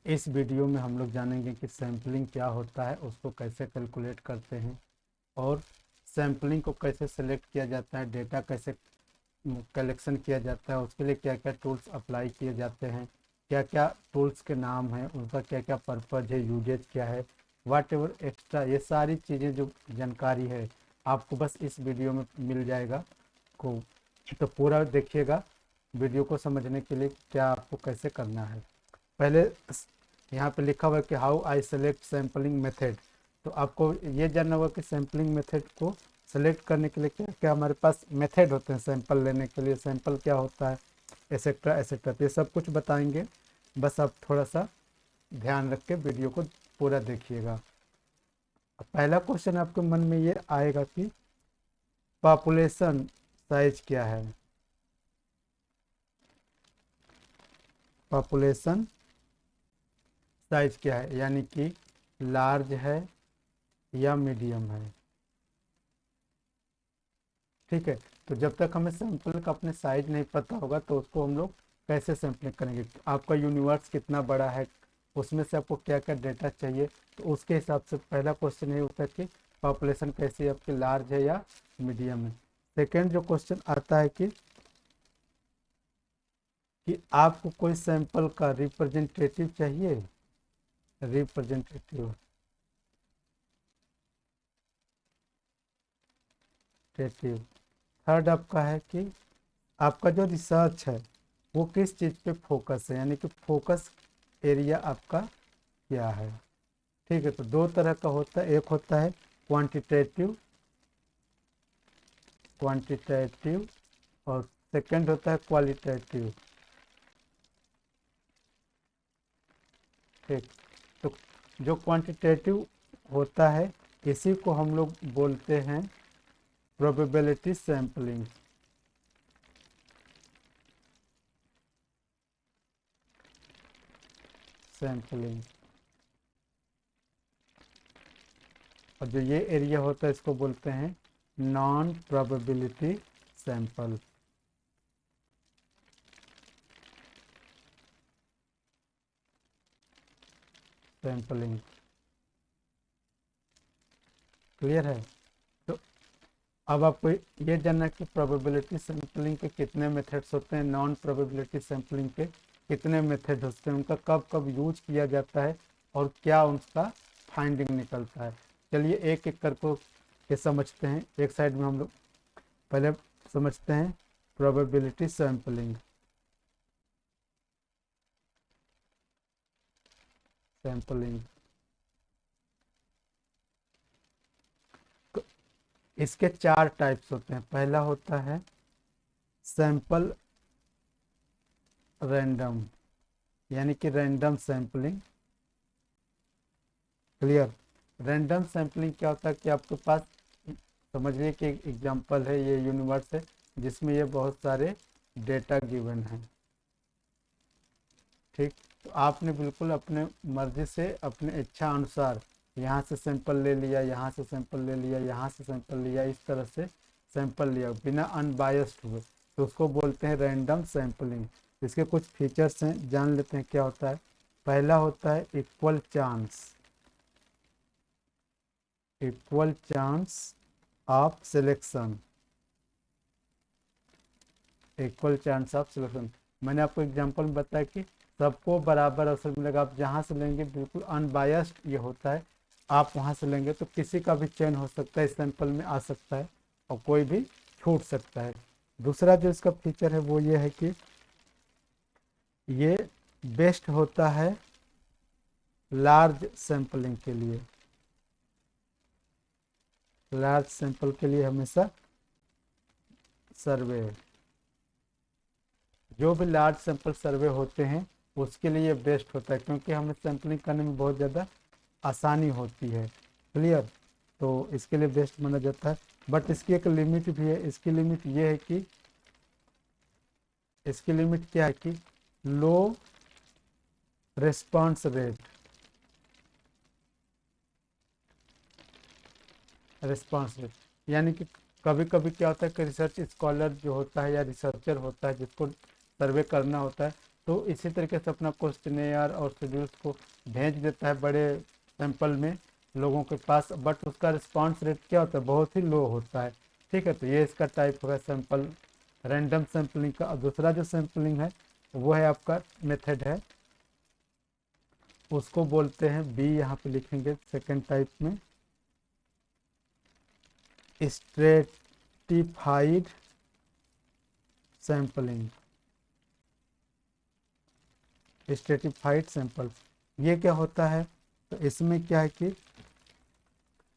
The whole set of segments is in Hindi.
इस वीडियो में हम लोग जानेंगे कि सैम्पलिंग क्या होता है, उसको कैसे कैलकुलेट करते हैं और सैम्पलिंग को कैसे सेलेक्ट किया जाता है, डेटा कैसे कलेक्शन किया जाता है, उसके लिए क्या क्या टूल्स अप्लाई किए जाते हैं, क्या क्या टूल्स के नाम हैं, उनका क्या क्या पर्पज़ है, यूजेज क्या है, वाट एवर एक्स्ट्रा, ये सारी चीज़ें जो जानकारी है आपको बस इस वीडियो में मिल जाएगा को। तो पूरा देखिएगा वीडियो को समझने के लिए क्या आपको कैसे करना है। पहले यहाँ पे लिखा हुआ है कि how I select sampling method. तो आपको ये जानना होगा कि सैम्पलिंग मेथड को सेलेक्ट करने के लिए क्या क्या हमारे पास मेथड होते हैं सैंपल लेने के लिए, सैंपल क्या होता है, एसेट्रा एसेट्रा। तो ये सब कुछ बताएंगे, बस आप थोड़ा सा ध्यान रख के वीडियो को पूरा देखिएगा। पहला क्वेश्चन आपके मन में ये आएगा कि पॉपुलेशन साइज क्या है। पॉपुलेशन साइज क्या है, यानी कि लार्ज है या मीडियम है। ठीक है, तो जब तक हमें सैंपल का अपने साइज नहीं पता होगा तो उसको हम लोग कैसे सैंपलिंग करेंगे। आपका यूनिवर्स कितना बड़ा है, उसमें से आपको क्या क्या डेटा चाहिए, तो उसके हिसाब से पहला क्वेश्चन ये होता है कि पॉपुलेशन कैसी है आपकी, लार्ज है या मीडियम है। सेकेंड जो क्वेश्चन आता है कि आपको कोई सैंपल का रिप्रेजेंटेटिव चाहिए, रिप्रेजेंटेटिव टेटिव। थर्ड आपका है कि आपका जो रिसर्च है वो किस चीज़ पे फोकस है, यानी कि फोकस एरिया आपका क्या है। ठीक है, तो दो तरह का होता है, एक होता है क्वांटिटेटिव क्वांटिटेटिव और सेकंड होता है क्वालिटेटिव। ठीक, तो जो क्वांटिटेटिव होता है इसी को हम लोग बोलते हैं प्रोबेबिलिटी सैम्पलिंग। सैम्पलिंग और जो ये एरिया होता है इसको बोलते हैं non probability sample. Sampling clear है। तो अब आपको ये जानना है कि प्रोबेबिलिटी सैम्पलिंग के कितने मेथड्स होते हैं, नॉन प्रोबेबिलिटी सैम्पलिंग के कितने मेथड होते हैं, उनका कब कब यूज किया जाता है और क्या उनका फाइंडिंग निकलता है। चलिए एक एक करके ये समझते हैं। एक साइड में हम लोग पहले समझते हैं प्रोबेबिलिटी सैम्पलिंग। सैम्पलिंग इसके चार टाइप्स होते हैं। पहला होता है सैंपल रैंडम, यानी कि random sampling. Clear. Random sampling क्या होता है कि आपके पास समझिए कि एक एग्जांपल है, ये यूनिवर्स है जिसमें ये बहुत सारे डेटा गिवन हैं। ठीक, तो आपने बिल्कुल अपने मर्जी से अपने इच्छा अनुसार यहाँ से सैंपल ले लिया, यहाँ से सैंपल ले लिया, यहाँ से सैंपल लिया, इस तरह से सैंपल लिया बिना अनबायस्ड हुए, तो उसको बोलते हैं रैंडम सैंपलिंग। इसके कुछ फीचर्स हैं, जान लेते हैं क्या होता है। पहला होता है equal chance. Equal chance of selection. Equal chance of selection, मैंने आपको एग्जांपल में बताया कि सबको बराबर अवसर मिलेगा। आप जहाँ से लेंगे बिल्कुल अनबायस्ड ये होता है, आप वहाँ से लेंगे तो किसी का भी चयन हो सकता है, इस सैंपल में आ सकता है और कोई भी छूट सकता है। दूसरा जो इसका फीचर है वो ये है कि ये बेस्ट होता है लार्ज सैंपलिंग के लिए। लार्ज सैंपल के लिए हमेशा सर्वे, जो भी लार्ज सैंपल सर्वे होते हैं उसके लिए बेस्ट होता है, क्योंकि हमें सैंपलिंग करने में बहुत ज़्यादा आसानी होती है। क्लियर, तो इसके लिए बेस्ट माना जाता है। बट इसकी एक लिमिट भी है। इसकी लिमिट ये है कि इसकी लिमिट क्या है कि लो रिस्पांस रेट। रिस्पांस रेट यानी कि कभी कभी क्या होता है कि रिसर्च स्कॉलर जो होता है या रिसर्चर होता है जिसको सर्वे करना होता है, तो इसी तरीके से अपना क्वेश्चनेयर और शेड्यूल्स को भेज देता है बड़े सैंपल में लोगों के पास, बट उसका रिस्पांस रेट क्या होता है, बहुत ही लो होता है। ठीक है, तो ये इसका टाइप होगा सैंपल, रैंडम सैम्पलिंग का। और दूसरा जो सैम्पलिंग है वो है आपका मेथड है, उसको बोलते हैं बी, यहाँ पे लिखेंगे सेकेंड टाइप में, स्ट्रेटिफाइड सैम्पलिंग। स्ट्रेटिफाइड सैंपल ये क्या होता है, तो इसमें क्या है कि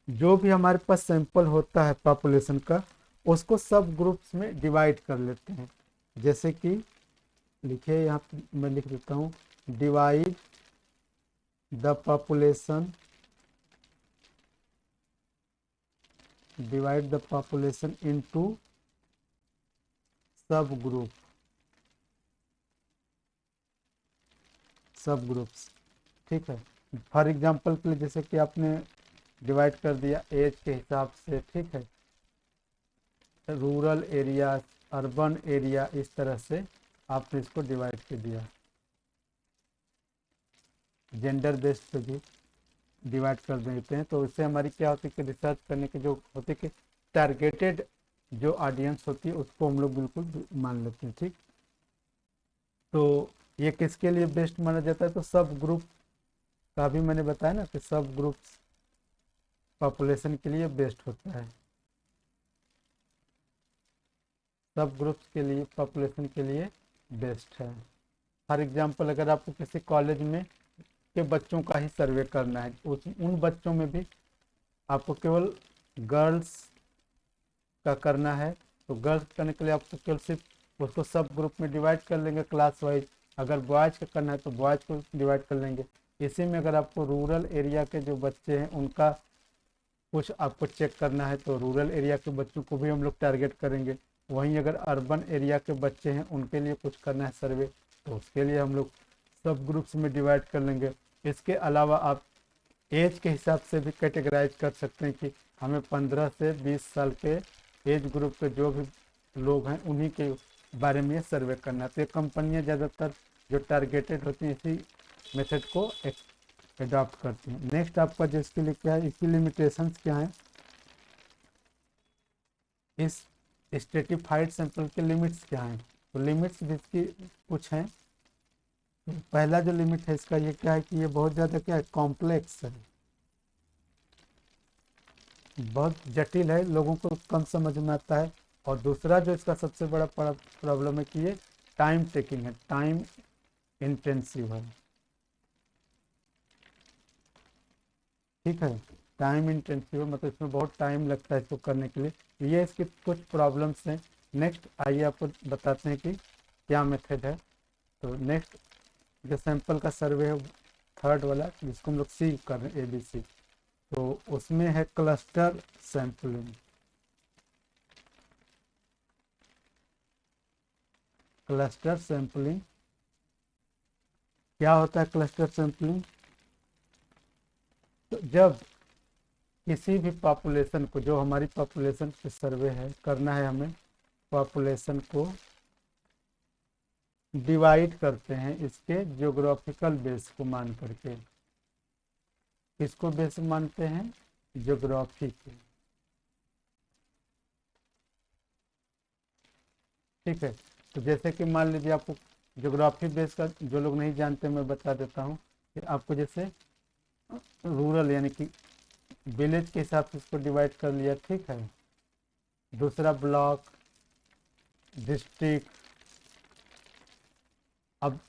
जो भी हमारे पास सैंपल होता है पॉपुलेशन का, उसको सब ग्रुप्स में डिवाइड कर लेते हैं। जैसे कि लिखिए, यहाँ पे मैं लिख देता हूँ, divide the population, divide the population into सब ग्रुप, सब ग्रुप्स। ठीक है, फॉर एग्जांपल के लिए जैसे कि आपने डिवाइड कर दिया एज के हिसाब से, ठीक है, रूरल एरिया, अर्बन एरिया, इस तरह से आपने इसको डिवाइड कर दिया। जेंडर बेस्ड पे भी डिवाइड कर देते हैं, तो इससे हमारी क्या होती है कि रिसर्च करने के जो होते कि टारगेटेड जो ऑडियंस होती है उसको हम लोग बिल्कुल मान लेते हैं। ठीक, तो ये किसके लिए बेस्ट माना जाता है, तो सब ग्रुप का भी मैंने बताया ना कि सब ग्रुप्स पॉपुलेशन के लिए बेस्ट होता है, सब ग्रुप्स के लिए पॉपुलेशन के लिए बेस्ट है। फॉर एग्जांपल अगर आपको किसी कॉलेज में के बच्चों का ही सर्वे करना है, उन बच्चों में भी आपको केवल गर्ल्स का करना है, तो गर्ल्स करने के लिए आपको केवल सिर्फ उसको सब ग्रुप में डिवाइड कर लेंगे क्लास वाइज। अगर बॉयज़ का करना है तो बॉयज़ को डिवाइड कर लेंगे। इसी में अगर आपको रूरल एरिया के जो बच्चे हैं उनका कुछ आपको चेक करना है तो रूरल एरिया के बच्चों को भी हम लोग टारगेट करेंगे। वहीं अगर अर्बन एरिया के बच्चे हैं उनके लिए कुछ करना है सर्वे, तो उसके लिए हम लोग सब ग्रुप्स में डिवाइड कर लेंगे। इसके अलावा आप एज के हिसाब से भी कैटेगराइज कर सकते हैं कि हमें 15 से 20 साल के एज ग्रुप के जो भी लोग हैं उन्हीं के बारे में सर्वे करना है। तो ये कंपनियाँ ज़्यादातर जो टारगेटेड होती हैं इसी मेथड को अडॉप्ट करती हैं। नेक्स्ट आपका जिसके लिए क्या है, इसकी लिमिटेशंस क्या है, इस स्ट्रेटिफाइड सैंपल के लिमिट्स क्या हैं, तो लिमिट्स जिसकी कुछ हैं। पहला जो लिमिट है इसका ये क्या है कि ये बहुत ज़्यादा क्या है, कॉम्प्लेक्स है, बहुत जटिल है, लोगों को कम समझ में आता है। और दूसरा जो इसका सबसे बड़ा प्रॉब्लम है कि ये टाइम टेकिंग है, टाइम इंटेंसिव है। ठीक है, टाइम इंटेंसिव है, मतलब इसमें बहुत टाइम लगता है इसको करने के लिए। ये इसकी कुछ प्रॉब्लम्स हैं। नेक्स्ट आइए आपको बताते हैं कि क्या मेथड है। तो नेक्स्ट जो सैंपल का सर्वे है थर्ड वाला, जिसको हम लोग सी कर रहे हैं, ABC, तो उसमें है क्लस्टर सैंपलिंग। क्लस्टर सैंपलिंग क्या होता है, क्लस्टर सैंपलिंग, तो जब किसी भी पॉपुलेशन को, जो हमारी पॉपुलेशन पे सर्वे है करना है हमें, पॉपुलेशन को डिवाइड करते हैं इसके ज्योग्राफिकल बेस को मान करके। किसको बेस मानते हैं, ज्योग्राफी के। ठीक है, तो जैसे कि मान लीजिए आपको ज्योग्राफी बेस का जो लोग नहीं जानते मैं बता देता हूँ कि आपको जैसे रूरल यानी कि विलेज के हिसाब से इसको डिवाइड कर लिया। ठीक है, दूसरा ब्लॉक, डिस्ट्रिक्ट। अब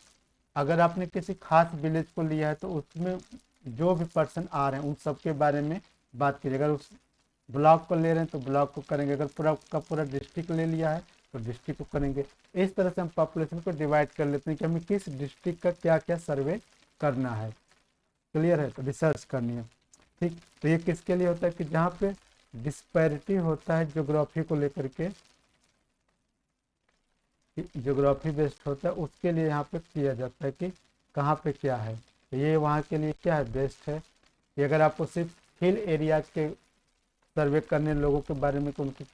अगर आपने किसी खास विलेज को लिया है तो उसमें जो भी पर्सन आ रहे हैं उन सब के बारे में बात कीजिए। अगर उस ब्लॉक को ले रहे हैं तो ब्लॉक को करेंगे, अगर पूरा का पूरा डिस्ट्रिक्ट ले लिया है तो डिस्ट्रिक्ट को करेंगे। इस तरह से हम पॉपुलेशन को डिवाइड कर लेते हैं कि हमें किस डिस्ट्रिक्ट का क्या क्या सर्वे करना है। क्लियर है, तो रिसर्च करनी है। ठीक, तो ये किसके लिए होता है कि जहाँ पे डिस्पैरिटी होता है ज्योग्राफी को लेकर के, ज्योग्राफी बेस्ड होता है, उसके लिए यहाँ पे किया जाता है कि कहाँ पे क्या है। तो ये वहाँ के लिए क्या है, बेस्ट है। कि अगर आपको सिर्फ हिल एरिया के सर्वे करने लोगों के बारे में, उनकी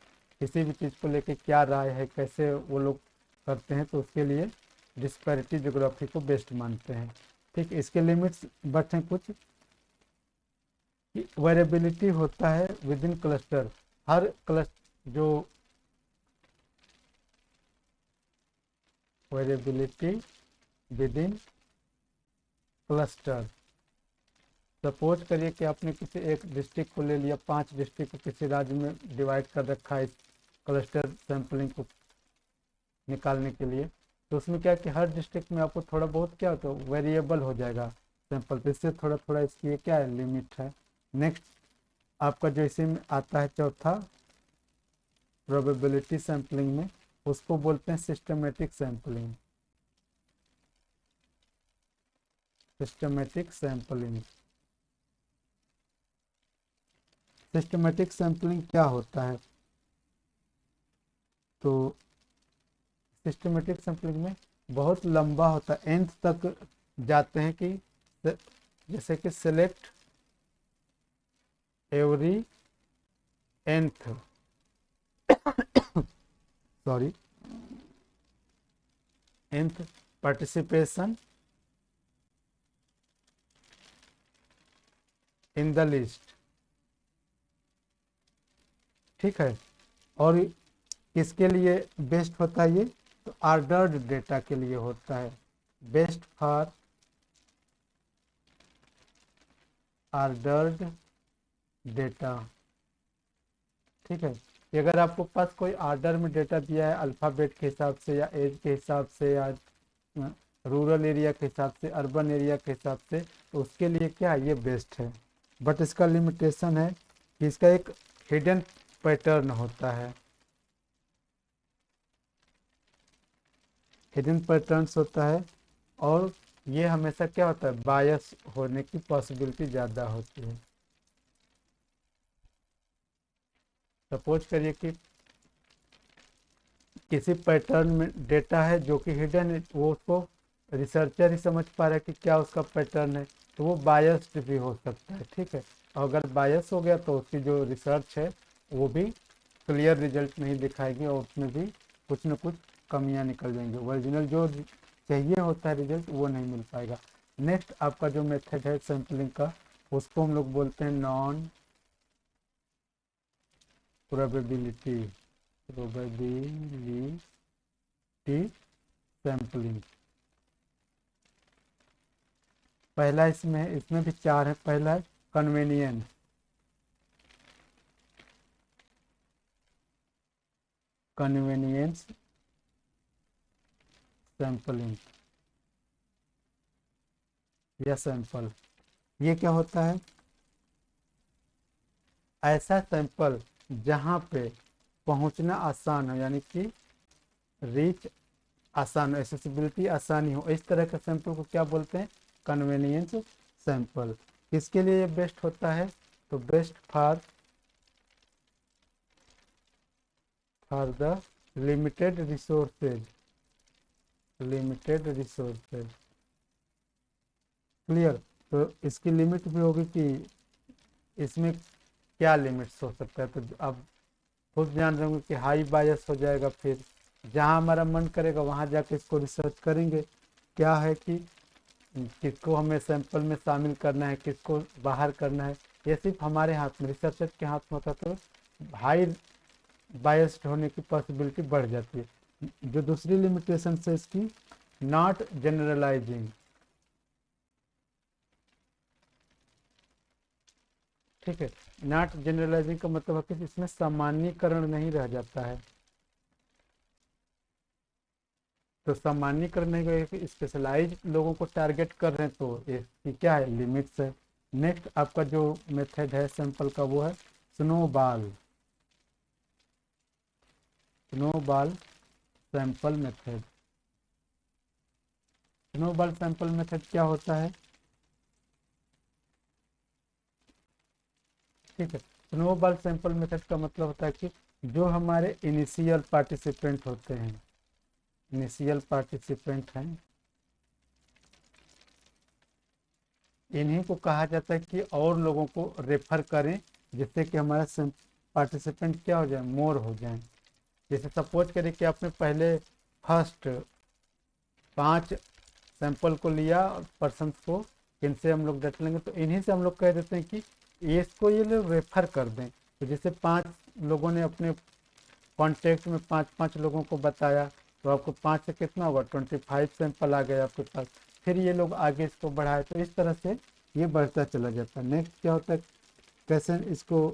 किसी भी चीज़ को लेके क्या राय है, कैसे वो लोग करते हैं, तो उसके लिए डिस्पैरिटी ज्योग्राफी को बेस्ट मानते हैं। ठीक, इसके लिमिट्स बट हैं कुछ, वेरिएबिलिटी होता है विद इन क्लस्टर, हर क्लस्टर जो variability within cluster. Suppose करिए कि आपने किसी एक डिस्ट्रिक्ट को ले लिया, 5 डिस्ट्रिक्ट को किसी राज्य में डिवाइड कर रखा है इस क्लस्टर सैंपलिंग को निकालने के लिए, तो उसमें क्या है कि हर डिस्ट्रिक्ट में आपको थोड़ा बहुत क्या होता है वेरिएबल हो जाएगा सैंपल, तो इससे थोड़ा थोड़ा इसकी ये क्या है लिमिट है। नेक्स्ट आपका जो इसी में आता है चौथा प्रोबेबिलिटी सैंपलिंग में, उसको बोलते हैं systematic sampling. Systematic sampling, systematic sampling क्या होता है, तो सिस्टमेटिक सैंपलिंग में बहुत लंबा होता है, एंड तक जाते हैं कि जैसे कि select every nth sorry nth participation in the list. ठीक है, और किसके लिए बेस्ट होता है ये, तो ऑर्डर्ड डेटा के लिए होता है, बेस्ट फॉर ऑर्डर्ड डेटा। ठीक है, कि अगर आपको पास कोई ऑर्डर में डेटा दिया है अल्फ़ाबेट के हिसाब से या एज के हिसाब से या रूरल एरिया के हिसाब से, अर्बन एरिया के हिसाब से, तो उसके लिए क्या ये बेस्ट है। बट इसका लिमिटेशन है कि इसका एक हिडन पैटर्न होता है, हिडन पैटर्न्स होता है, और ये हमेशा क्या होता है बायस होने की पॉसिबिलिटी ज़्यादा होती है। सपोज करिए कि किसी पैटर्न में डेटा है जो कि हिडन है, वो उसको रिसर्चर ही समझ पा रहा है कि क्या उसका पैटर्न है, तो वो बायस्ड भी हो सकता है। ठीक है, अगर बायस हो गया तो उसकी जो रिसर्च है वो भी क्लियर रिजल्ट नहीं दिखाएगी और उसमें भी कुछ न कुछ कमियां निकल जाएंगी, ओरिजिनल जो चाहिए होता है रिजल्ट वो नहीं मिल पाएगा। नेक्स्ट आपका जो मेथड है सैम्पलिंग का, उसको हम लोग बोलते हैं नॉन प्रोबेबिलिटी सैम्पलिंग। पहला इसमें भी 4 है। पहला है कन्वेनियंस, कन्वेनियंस सैम्पलिंग या सैंपल। ये क्या होता है, ऐसा सैंपल जहाँ पे पहुँचना आसान हो, यानी कि रीच आसान हो, एसेसिबिलिटी आसानी हो, इस तरह के सैंपल को क्या बोलते हैं कन्वेनियंस सैंपल। किसके लिए ये बेस्ट होता है, तो best for the limited resources, limited resources. Clear, तो इसकी लिमिट भी होगी कि इसमें क्या लिमिट्स हो सकता है, तो अब खुद जान रहे होंगे कि हाई बायस हो जाएगा, फिर जहाँ हमारा मन करेगा वहाँ जाके इसको रिसर्च करेंगे। क्या है कि किसको हमें सैंपल में शामिल करना है, किसको बाहर करना है, ये सिर्फ हमारे हाथ में, रिसर्चर के हाथ में होता, तो हाई बायस्ड होने की पॉसिबिलिटी बढ़ जाती है। जो दूसरी लिमिटेशन है इसकी, नॉट जनरलाइजिंग। ठीक है, नॉट जनरलाइजिंग का मतलब है कि इसमें सामान्यीकरण नहीं रह जाता है, तो सामान्यीकरण नहीं करेगा कि स्पेशलाइज लोगों को टारगेट कर रहे हैं, तो इसकी क्या है लिमिट्स है। नेक्स्ट आपका जो मेथड है सैंपल का वो है snowball, snowball sample method. Snowball sample method क्या होता है, ठीक है, स्नोबॉल सैंपल मेथड का मतलब होता है कि जो हमारे इनिशियल पार्टिसिपेंट होते हैं, इनिशियल पार्टिसिपेंट हैं, इन्हीं को कहा जाता है कि और लोगों को रेफर करें, जिससे कि हमारा पार्टिसिपेंट क्या हो जाए मोर हो जाए। जैसे सपोज करें कि आपने पहले फर्स्ट 5 सैंपल को लिया पर्सन को, इनसे हम लोग डाटा लेंगे, तो इन्हीं से हम लोग कह देते हैं कि ये इसको ये लोग रेफर कर दें। तो जैसे 5 लोगों ने अपने कॉन्टेक्ट में 5 लोगों को बताया, तो आपको 5 से कितना होगा, 25 सैंपल आ गए आपके पास। फिर ये लोग आगे इसको बढ़ाए, तो इस तरह से ये बढ़ता चला जाता है। नेक्स्ट क्या होता है, कैसे इसको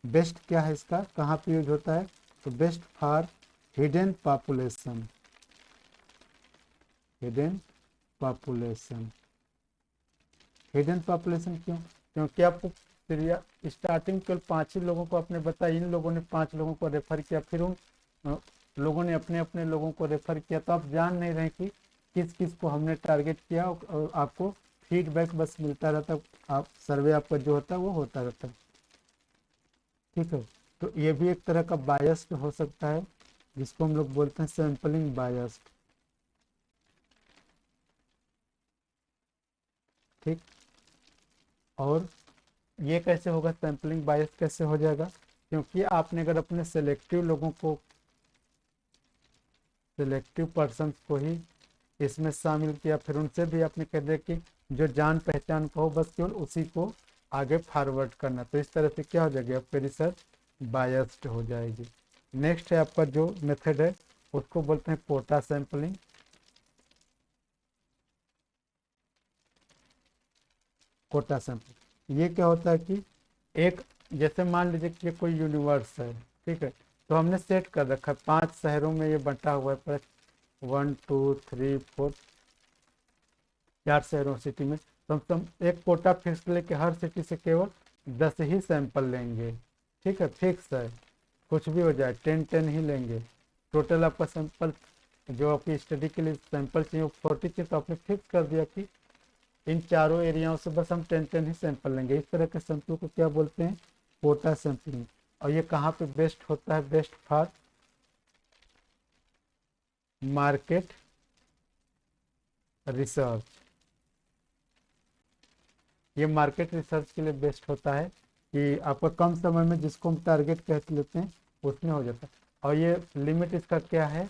बेस्ट क्या है, इसका कहाँ पे यूज होता है, तो best for hidden population. Hidden population, hidden population क्यों, क्योंकि आपको फिर स्टार्टिंग केवल 5 ही लोगों को आपने बताया, इन लोगों ने 5 लोगों को रेफर किया, फिर उन लोगों ने अपने अपने लोगों को रेफर किया, तो आप जान नहीं रहे कि किस किस को हमने टारगेट किया, और आपको फीडबैक बस मिलता रहता, आप सर्वे आपका जो होता है वो होता रहता है। ठीक है, तो ये भी एक तरह का बायस हो सकता है, जिसको हम लोग बोलते हैं सैंपलिंग बायस। ठीक, और ये कैसे होगा, सैंपलिंग बायस कैसे हो जाएगा, क्योंकि आपने अगर अपने सेलेक्टिव लोगों को, सेलेक्टिव पर्सन को ही इसमें शामिल किया, फिर उनसे भी आपने कह दिया कि जो जान पहचान को हो बस केवल उसी को आगे फॉरवर्ड करना, तो इस तरह से क्या हो जाएगी, आपकी रिसर्च बायस्ड हो जाएगी। नेक्स्ट है आपका जो मेथड है उसको बोलते हैं कोटा सैंपलिंग। कोटा सैंपल ये क्या होता है कि एक, जैसे मान लीजिए कि कोई यूनिवर्स है, ठीक है, तो हमने सेट कर रखा है 5 शहरों में ये बंटा हुआ है, पर 1 2 3 4 4 शहरों सिटी में, तो हम एक कोटा फिक्स लेके हर सिटी से केवल 10 ही सैंपल लेंगे। ठीक है, फिक्स है, कुछ भी हो जाए 10 ही लेंगे। टोटल आपका सैंपल जो आपकी स्टडी के लिए सैंपल चाहिए वो 40 चाहिए, तो आपने फिक्स कर दिया कि इन चारों एरियाओं से बस हम 10 ही सैंपल लेंगे। इस तरह के सैंपल को क्या बोलते हैं, कोटा सैंपलिंग। और ये कहाँ पे बेस्ट होता है, बेस्ट फॉर मार्केट रिसर्च। ये मार्केट रिसर्च के लिए बेस्ट होता है कि आपका कम समय में जिसको हम टारगेट कह लेते हैं उसमें हो जाता है। और ये लिमिट इसका क्या है,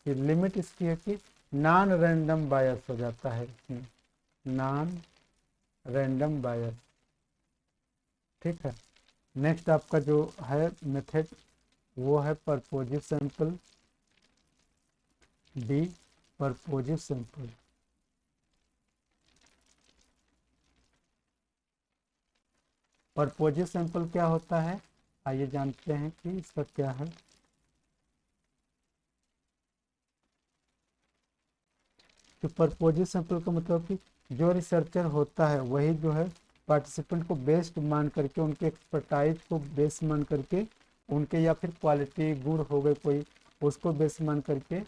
कि लिमिट इसकी है कि नॉन रैंडम बायस हो जाता है, नॉन रैंडम बायस। ठीक है, नेक्स्ट आपका जो है मेथड वो है परपोजिव सैंपल, डी परपोजिव सैंपल। परपोजिव सैंपल क्या होता है, आइए जानते हैं कि इसका क्या है। तो परपोजिव सैंपल का मतलब कि जो रिसर्चर होता है वही जो है पार्टिसिपेंट को बेस्ट मान करके, उनके एक्सपर्टाइज को बेस्ट मान करके, उनके या फिर क्वालिटी गुड हो गए कोई, उसको बेस्ट मान करके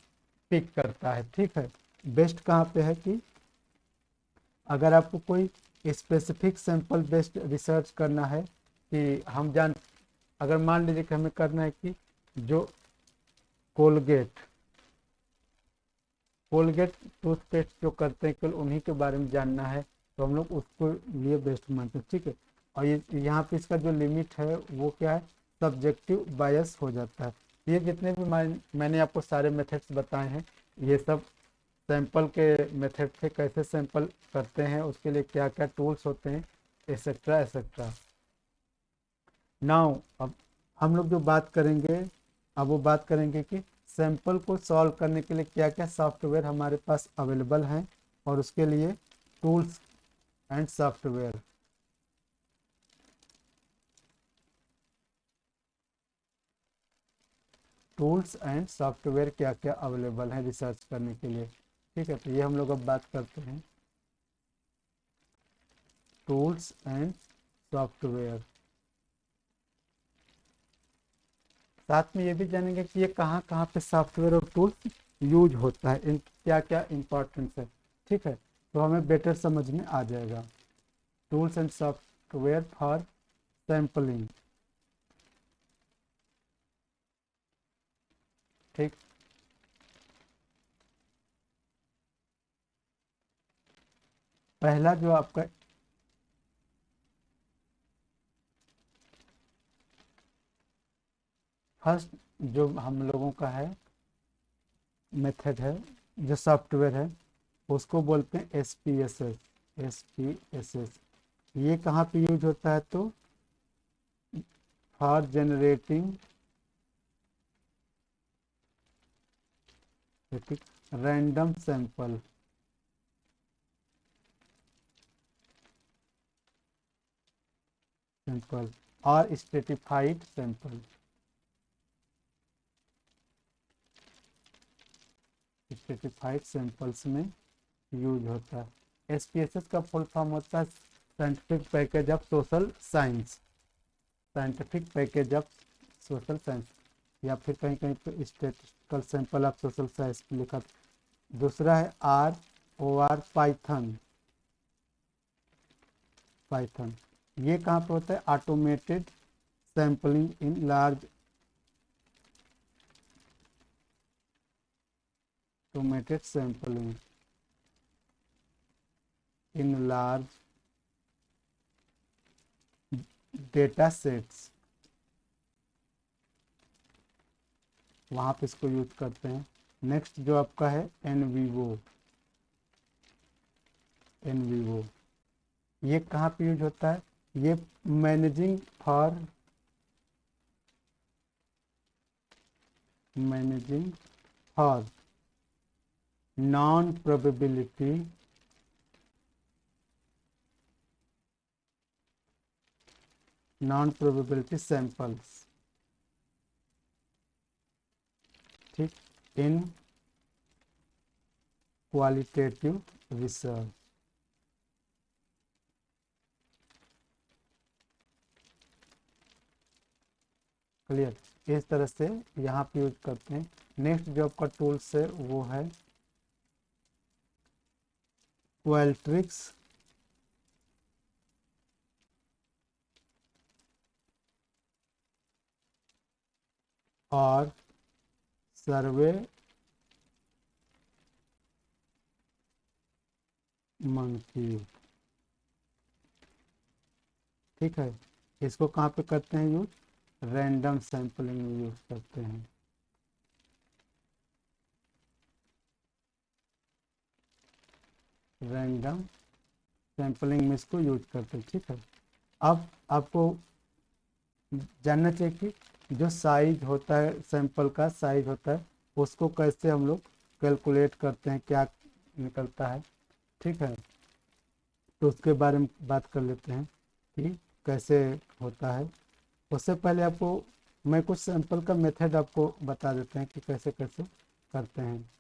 पिक करता है। ठीक है, बेस्ट कहाँ पे है कि अगर आपको कोई स्पेसिफिक सैंपल बेस्ड रिसर्च करना है, कि हम जान, अगर मान लीजिए कि हमें करना है कि जो कोलगेट कोलगेट टूथपेस्ट जो करते हैं केवल उन्हीं के बारे में जानना है, तो हम लोग उसको लिए बेस्ट मानते हैं। ठीक है, और ये यहाँ पे इसका जो लिमिट है वो क्या है, सब्जेक्टिव बायस हो जाता है। ये जितने भी मैंने आपको सारे मेथड्स बताए हैं, ये सब सैंपल के मेथड थे, कैसे सैंपल करते हैं, उसके लिए क्या क्या टूल्स होते हैं, एक्सेट्रा एक्सेट्रा। नाउ अब हम लोग जो बात करेंगे, अब वो बात करेंगे कि सैंपल को सॉल्व करने के लिए क्या क्या सॉफ्टवेयर हमारे पास अवेलेबल हैं, और उसके लिए tools and software. Tools and software क्या क्या अवेलेबल है रिसर्च करने के लिए। ठीक है, तो ये हम लोग अब बात करते हैं टूल्स एंड सॉफ्टवेयर। साथ में ये भी जानेंगे कि ये कहाँ कहाँ पे सॉफ्टवेयर और टूल्स यूज होता है, इन क्या क्या इम्पोर्टेंस है। ठीक है, तो हमें बेटर समझ में आ जाएगा। Tools and software for sampling. ठीक, पहला जो आपका फर्स्ट जो हम लोगों का है मेथड है, जो सॉफ्टवेयर है उसको बोलते हैं SPSS। SPSS ये कहाँ पे यूज होता है? तो फॉर जनरेटिंग रैंडम सैंपल, और स्ट्रेटिफाइड सैंपल। स्ट्रेटिफाइड सैंपल्स में यूज होता है। SPSS का फुल फॉर्म होता है scientific package of social science. Scientific package of social science, या फिर कहीं कहीं पे statistical sample of social science लिखा। दूसरा है ROR पाइथन। पाइथन ये कहाँ पे होता है? Automated sampling in large, automated sampling in large data sets, वहाँ पे इसको यूज करते हैं। नेक्स्ट जो आपका है NVivo। NVivo ये कहाँ पे यूज होता है? ये managing for non probability samples, ठीक, इन क्वालिटेटिव रिसर्च। क्लियर? इस तरह से यहाँ पे यूज करते हैं। नेक्स्ट जो आपका टूल्स है वो है क्वाल्ट्रिक्स और सर्वे मंकी। ठीक है, इसको कहाँ पे करते हैं यूज? रैंडम सैंपलिंग में यूज करते हैं। रैंडम सैंपलिंग में इसको यूज करते हैं। ठीक है, अब आपको जानना चाहिए कि जो साइज होता है, सैंपल का साइज होता है, उसको कैसे हम लोग कैलकुलेट करते हैं, क्या निकलता है। ठीक है, तो उसके बारे में बात कर लेते हैं कि कैसे होता है। उससे पहले आपको मैं कुछ सैंपल का मेथड आपको बता देते हैं कि कैसे कैसे करते हैं।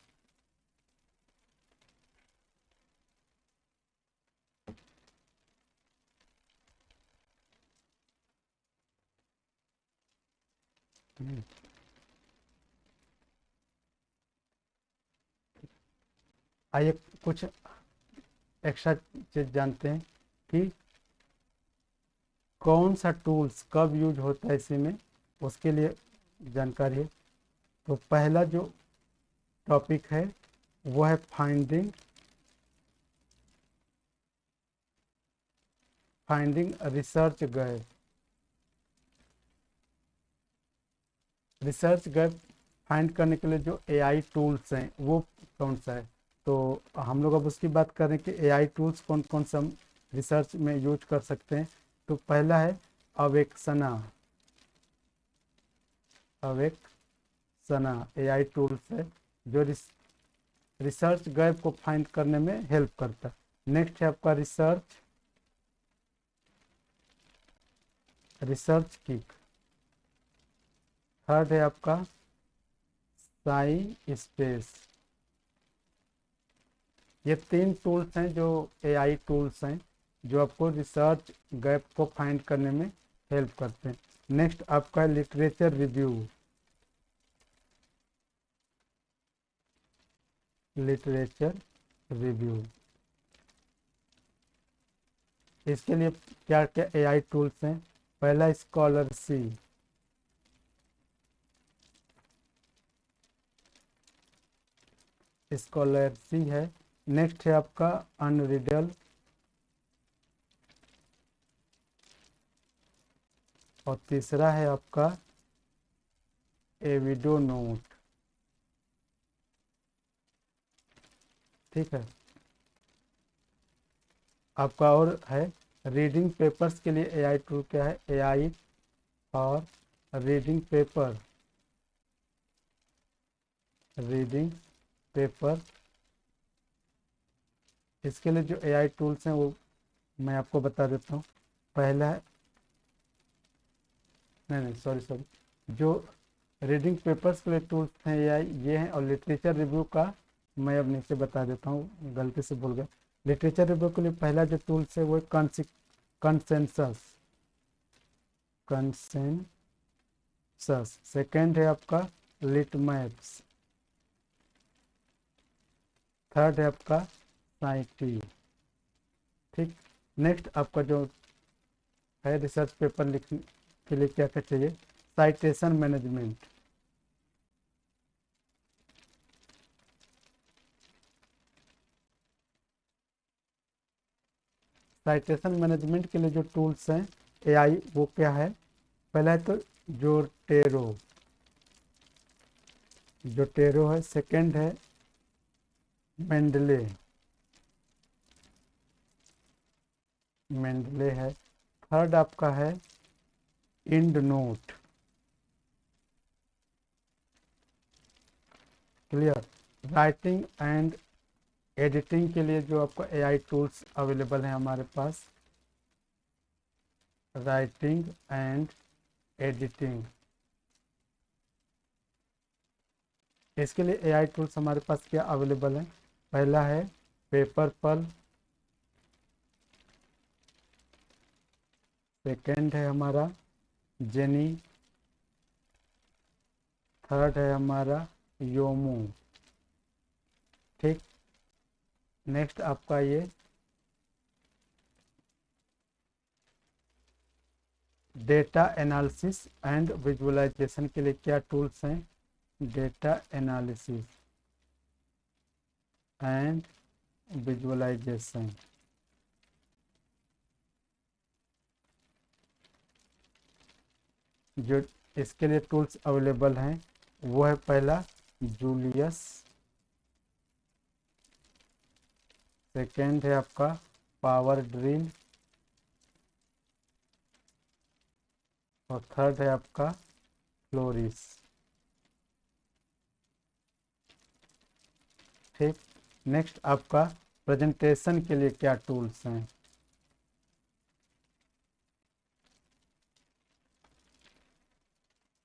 आइए कुछ एक्स्ट्रा चीज जानते हैं कि कौन सा टूल्स कब यूज होता है इसी में, उसके लिए जानकारी है। तो पहला जो टॉपिक है वो है finding research gap. Research gap find करने के लिए जो AI टूल्स हैं वो कौन सा है? तो हम लोग अब उसकी बात करें कि AI टूल्स कौन कौन सा रिसर्च में यूज कर सकते हैं। तो पहला है अवेक्सना। अवेक्सना AI टूल्स है जो रिसर्च गैप को फाइंड करने में हेल्प करता है। नेक्स्ट है आपका रिसर्च किक। थर्ड है आपका साई स्पेस। ये 3 टूल्स हैं जो AI टूल्स हैं जो आपको रिसर्च गैप को फाइंड करने में हेल्प करते हैं। नेक्स्ट आपका लिटरेचर रिव्यू। लिटरेचर रिव्यू इसके लिए क्या क्या AI टूल्स हैं? पहला स्कॉलरसी। स्कॉलरसी है। नेक्स्ट है आपका अनरीडल, और तीसरा है आपका एविडो नोट। ठीक है। आपका और है रीडिंग पेपर्स के लिए एआई टूल क्या है, एआई और रीडिंग पेपर, रीडिंग पेपर, इसके लिए जो एआई टूल्स हैं वो मैं आपको बता देता हूँ। पहला है, नहीं सॉरी, जो रीडिंग पेपर्स के लिए टूल्स हैं एआई ये हैं, और लिटरेचर रिव्यू का मैं अब नीचे बता देता हूँ, गलती से भूल गया। लिटरेचर रिव्यू के लिए पहला जो टूल्स है वो कंसेंसस, कंसेंसस। सेकेंड है आपका लिटमैप्स, थर्ड है आपका साइटी। ठीक, नेक्स्ट आपका जो है रिसर्च पेपर लिखने के लिए क्या क्या चाहिए, साइटेशन मैनेजमेंट, साइटेशन मैनेजमेंट के लिए जो टूल्स हैं एआई वो क्या है, पहला है तो जोटेरो, जोटेरो है। सेकंड है मेंडले, मेंडले है। थर्ड आपका है EndNote, clear. Writing and editing के लिए जो आपको एआई टूल्स अवेलेबल हैं हमारे पास, राइटिंग एंड एडिटिंग, इसके लिए एआई टूल्स हमारे पास क्या अवेलेबल है, पहला है पेपरपल, सेकंड है हमारा जेनी, थर्ड है हमारा योमो। ठीक, नेक्स्ट आपका ये डेटा एनालिसिस एंड विजुअलाइजेशन के लिए क्या टूल्स हैं, डेटा एनालिसिस एंड विजुअलाइजेशन, जो इसके लिए टूल्स अवेलेबल हैं वो है पहला जूलियस, सेकेंड है आपका पावर ड्रिल, और थर्ड है आपका फ्लोरिस। ठीक, नेक्स्ट आपका प्रेजेंटेशन के लिए क्या टूल्स हैं,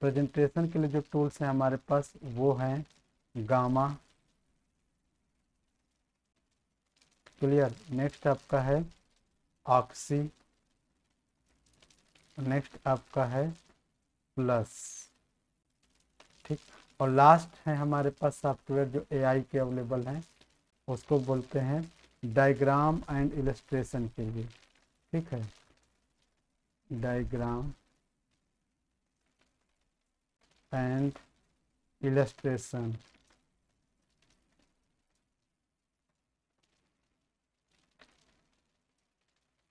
प्रेजेंटेशन के लिए जो टूल्स हैं हमारे पास वो हैं गामा, क्लियर। नेक्स्ट आपका है ऑक्सी, नेक्स्ट आपका है प्लस। ठीक, और लास्ट है हमारे पास सॉफ्टवेयर जो एआई के अवेलेबल हैं, उसको बोलते हैं डायग्राम एंड इलस्ट्रेशन के लिए। ठीक है, डायग्राम एंड इलस्ट्रेशन,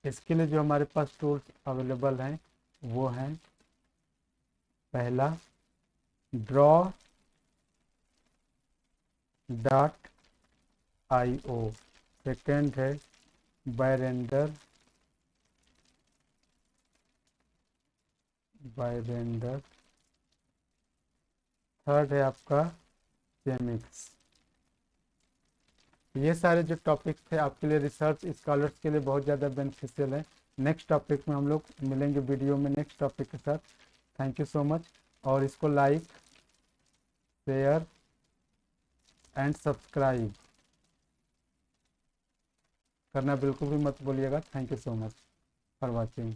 इसके लिए जो हमारे पास टूल्स अवेलेबल हैं वो हैं पहला ड्रॉ डॉट IO, सेकेंड है बायरेंडर, थर्ड है आपका जेमिक्स। ये सारे जो टॉपिक थे आपके लिए रिसर्च स्कॉलर्स के लिए बहुत ज़्यादा बेनिफिशियल है। नेक्स्ट टॉपिक में हम लोग मिलेंगे वीडियो में नेक्स्ट टॉपिक के साथ। थैंक यू सो मच, और इसको लाइक शेयर एंड सब्सक्राइब करना बिल्कुल भी मत भूलिएगा। Thank you so much for watching.